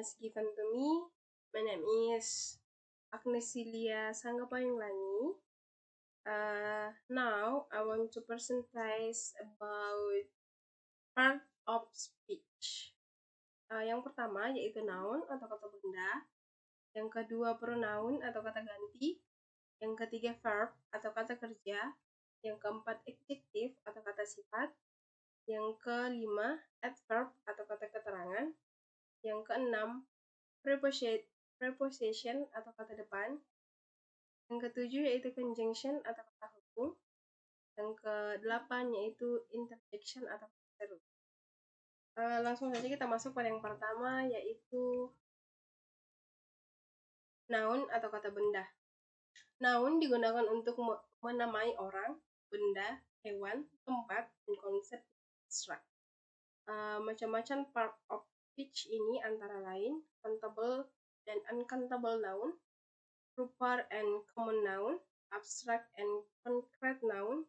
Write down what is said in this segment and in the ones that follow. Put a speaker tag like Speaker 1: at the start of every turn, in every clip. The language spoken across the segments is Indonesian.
Speaker 1: is given to me. My name is Agnesilia Sangapoyonglani. Now I want to present about part of speech. Yang pertama yaitu noun atau kata benda. Yang kedua pronoun atau kata ganti. Yang ketiga verb atau kata kerja. Yang keempat adjective atau kata sifat. Yang kelima adverb atau kata keterangan. Yang keenam preposition atau kata depan. Yang ketujuh yaitu conjunction atau kata hubung. Yang kedelapan yaitu interjection atau kata seru. Langsung saja kita masuk pada yang pertama yaitu noun atau kata benda. Noun digunakan untuk menamai orang, benda, hewan, tempat, dan konsep abstrak. Macam-macam part of speech ini antara lain countable dan uncountable noun, proper and common noun, abstract and concrete noun,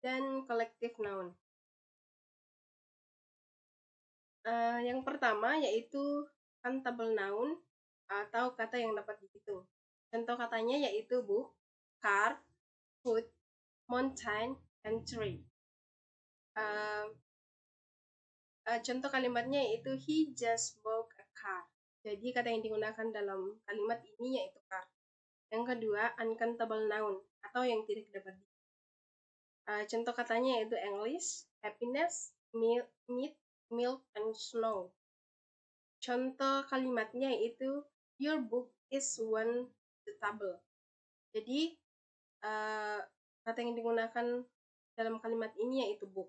Speaker 1: dan collective noun. Yang pertama yaitu countable noun atau kata yang dapat dihitung. Contoh katanya yaitu book, car, food, mountain, and tree. Contoh kalimatnya yaitu he just bought a car. Jadi kata yang digunakan dalam kalimat ini yaitu car. Yang kedua uncountable noun atau yang tidak dapat dihitung. Contoh katanya yaitu English, happiness, meat, milk, and snow. Contoh kalimatnya yaitu your book is one the table. Jadi kata yang digunakan dalam kalimat ini yaitu book.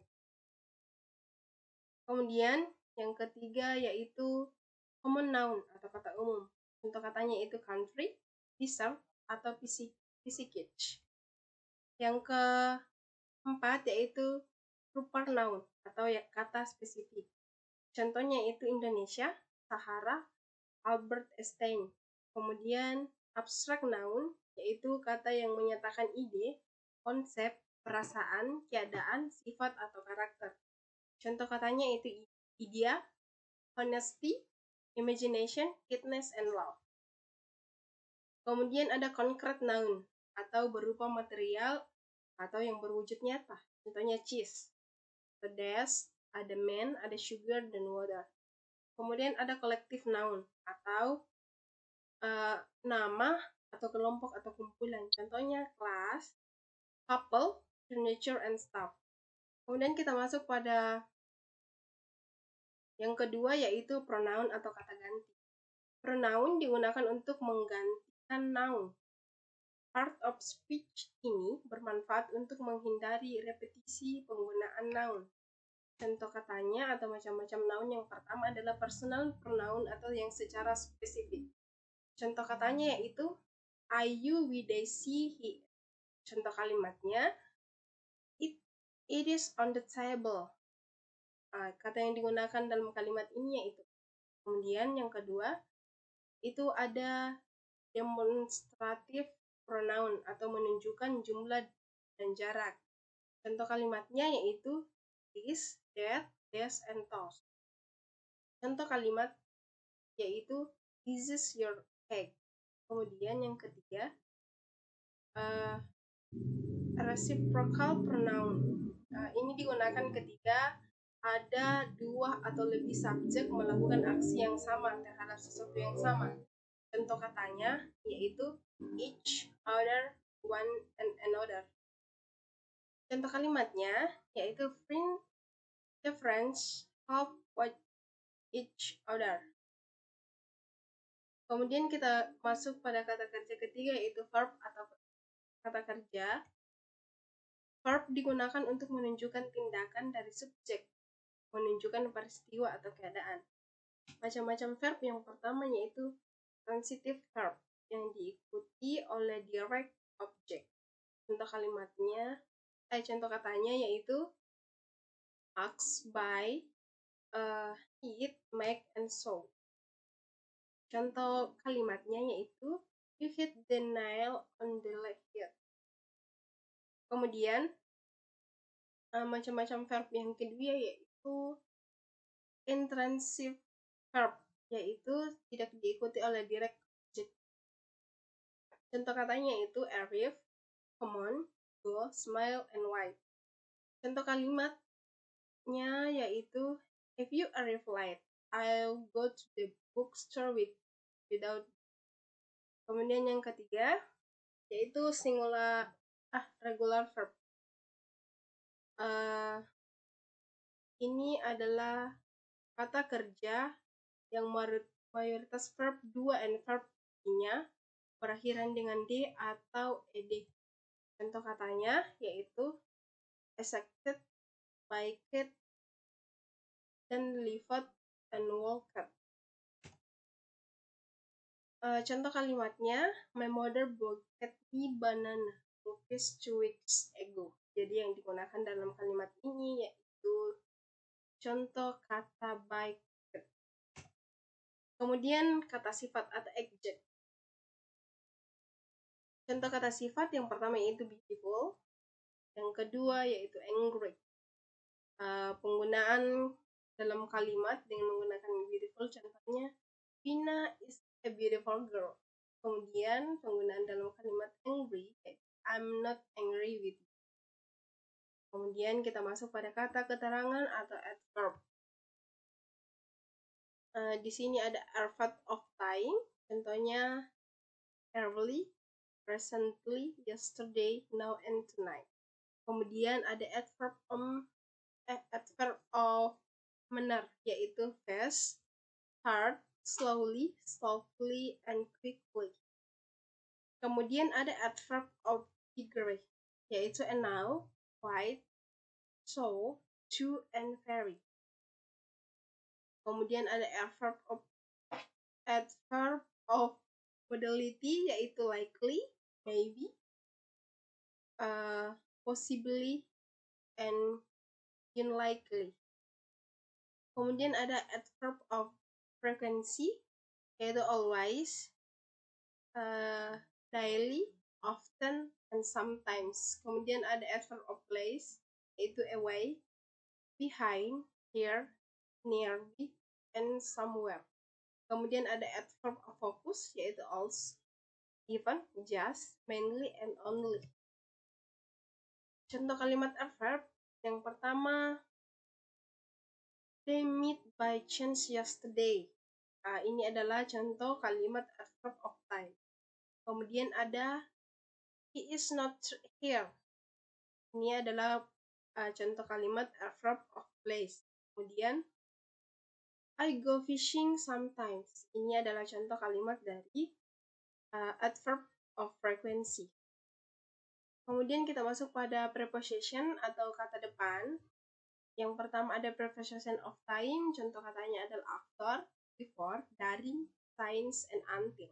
Speaker 1: Kemudian yang ketiga yaitu common noun atau kata umum. Contoh katanya yaitu country, desert, atau package. Yang keempat yaitu proper noun atau kata spesifik. Contohnya yaitu Indonesia, Sahara, Albert Einstein. Kemudian abstract noun yaitu kata yang menyatakan ide, konsep, perasaan, keadaan, sifat, atau karakter. Contoh katanya yaitu idea, honesty, imagination, kindness, and love. Kemudian ada concrete noun atau berupa material atau yang berwujud nyata. Contohnya cheese, the desk, ada man, ada sugar, dan water. Kemudian ada collective noun atau nama atau kelompok atau kumpulan. Contohnya class, couple, furniture, and stuff. Kemudian kita masuk pada yang kedua yaitu pronoun atau kata ganti. Pronoun digunakan untuk menggantikan noun. Part of speech ini bermanfaat untuk menghindari repetisi penggunaan noun. Contoh katanya atau macam-macam noun yang pertama adalah personal pronoun atau yang secara spesifik. Contoh katanya yaitu I, you, we, they, she, he. Contoh kalimatnya it is on the table. Kata yang digunakan dalam kalimat ini yaitu. Kemudian yang kedua itu ada demonstrative pronoun atau menunjukkan jumlah dan jarak. Contoh kalimatnya yaitu this, that, this, and those. Contoh kalimat yaitu this is your cake. Kemudian yang ketiga reciprocal pronoun. Ini digunakan ketika ada dua atau lebih subjek melakukan aksi yang sama terhadap sesuatu yang sama. Contoh katanya yaitu each, other, one, and another. Contoh kalimatnya yaitu the friends help with each other. Kemudian kita masuk pada kata kerja ketiga yaitu verb atau kata kerja. Verb digunakan untuk menunjukkan tindakan dari subjek, menunjukkan peristiwa atau keadaan. Macam-macam verb yang pertama yaitu transitive verb yang diikuti oleh direct object. Contoh katanya yaitu ask, buy, eat, make, and sew. Contoh kalimatnya yaitu you hit the nail on the head. Kemudian macam-macam verb yang kedua yaitu intransitive verb yaitu tidak diikuti oleh direct object. Contoh katanya itu arrive, come on, go, smile, and why. Contoh kalimatnya yaitu if you arrive late, I'll go to the bookstore without. Kemudian yang ketiga yaitu regular verb. Ini adalah kata kerja yang mayoritas verb 2 and verb nya berakhiran dengan d atau ed. Contoh katanya yaitu accepted, liked, dan delivered, and walked. Contoh kalimatnya, my mother bought me banana cookies 2 weeks ago. Jadi yang digunakan dalam kalimat ini yaitu contoh kata baked. Kemudian kata sifat atau adjective. Contoh kata sifat yang pertama yaitu beautiful, yang kedua yaitu angry. Penggunaan dalam kalimat dengan menggunakan beautiful, contohnya Vina is a beautiful girl. Kemudian penggunaan dalam kalimat angry, I'm not angry with you. Kemudian kita masuk pada kata keterangan atau adverb. Di sini ada adverb of time, contohnya early, recently, yesterday, now, and tonight. Kemudian ada adverb of manner, yaitu fast, hard, slowly, softly, and quickly. Kemudian ada adverb of degree, yaitu now, quite, so, to, and very. Kemudian ada adverb of modality, yaitu likely, maybe, possibly, and unlikely. Kemudian ada adverb of frequency, yaitu always, daily, often, and sometimes. Kemudian ada adverb of place, yaitu away, behind, here, nearby, and somewhere. Kemudian ada adverb of focus, yaitu also, even, just, mainly, and only. Contoh kalimat adverb yang pertama, they meet by chance yesterday. Ini adalah contoh kalimat adverb of time. Kemudian ada he is not here. Ini adalah contoh kalimat adverb of place. Kemudian I go fishing sometimes. Ini adalah contoh kalimat dari adverb of frequency. Kemudian kita masuk pada preposition atau kata depan. Yang pertama ada preposition of time, contoh katanya adalah after, before, during, since, and until.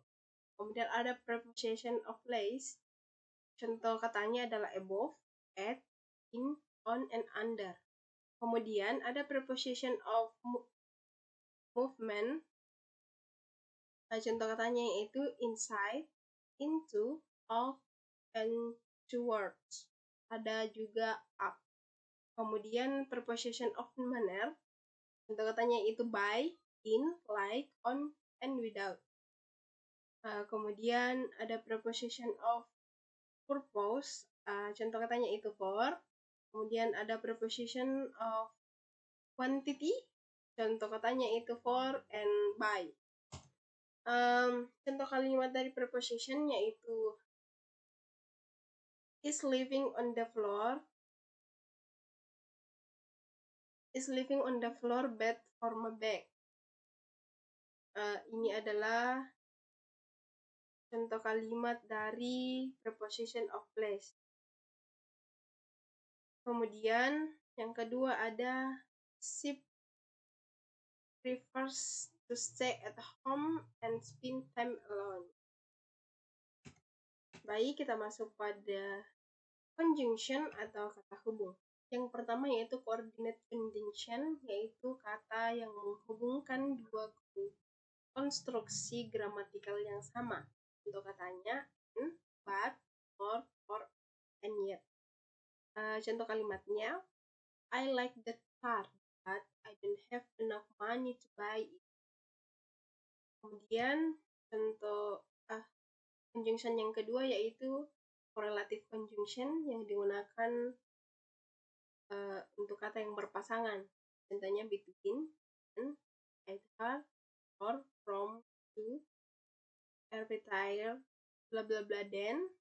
Speaker 1: Kemudian ada preposition of place, contoh katanya adalah above, at, in, on, and under. Kemudian ada preposition of movement, contoh katanya yaitu inside, into, off, and towards. Ada juga up. Kemudian preposition of manner, contoh katanya itu by, in, like, on, and without. Kemudian ada preposition of purpose, contoh katanya itu for. Kemudian ada preposition of quantity, contoh katanya itu for and by. Contoh kalimat dari preposition yaitu is living on the floor, bed for my bag. Ini adalah contoh kalimat dari preposition of place. Kemudian yang kedua ada she prefers to stay at home and spend time alone. Baik, kita masuk pada conjunction atau kata hubung. Yang pertama yaitu coordinate conjunction, yaitu kata yang menghubungkan dua konstruksi gramatikal yang sama. Untuk katanya and, but, or, and yet. Contoh kalimatnya, I like that car, but I don't have enough money to buy it. Kemudian contoh conjunction yang kedua yaitu correlative conjunction yang digunakan untuk kata yang berpasangan. Contohnya between, and, either, or, from, to, retire, bla bla bla then,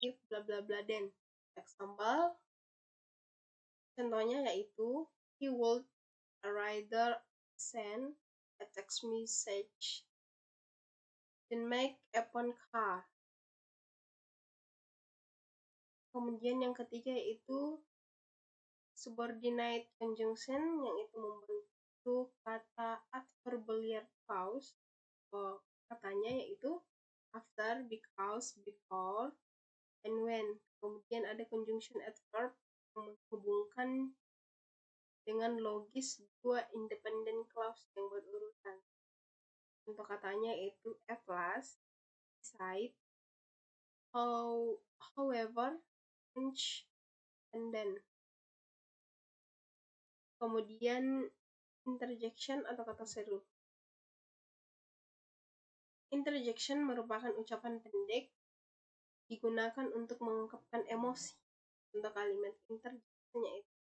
Speaker 1: if bla bla bla then. Example, contohnya yaitu he would rather send a text message than make a phone call. Kemudian yang ketiga yaitu subordinate conjunction yang itu membentuk kata adverbial clause. Katanya yaitu after, because, before, and when. Kemudian ada conjunction adverb yang menghubungkan dengan logis dua independent clause yang berurutan. Contoh katanya yaitu at last, beside, however, hence, and then. Kemudian interjection atau kata seru. Interjection merupakan ucapan pendek digunakan untuk mengungkapkan emosi. Contoh kalimat interjection yaitu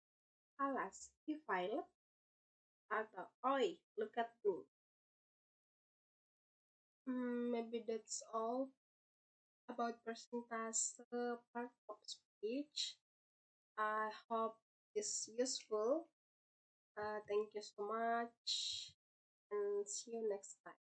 Speaker 1: alas, you violet, atau oi, look at me. Maybe that's all about persentase part of speech. I hope it's useful. Thank you so much and see you next time.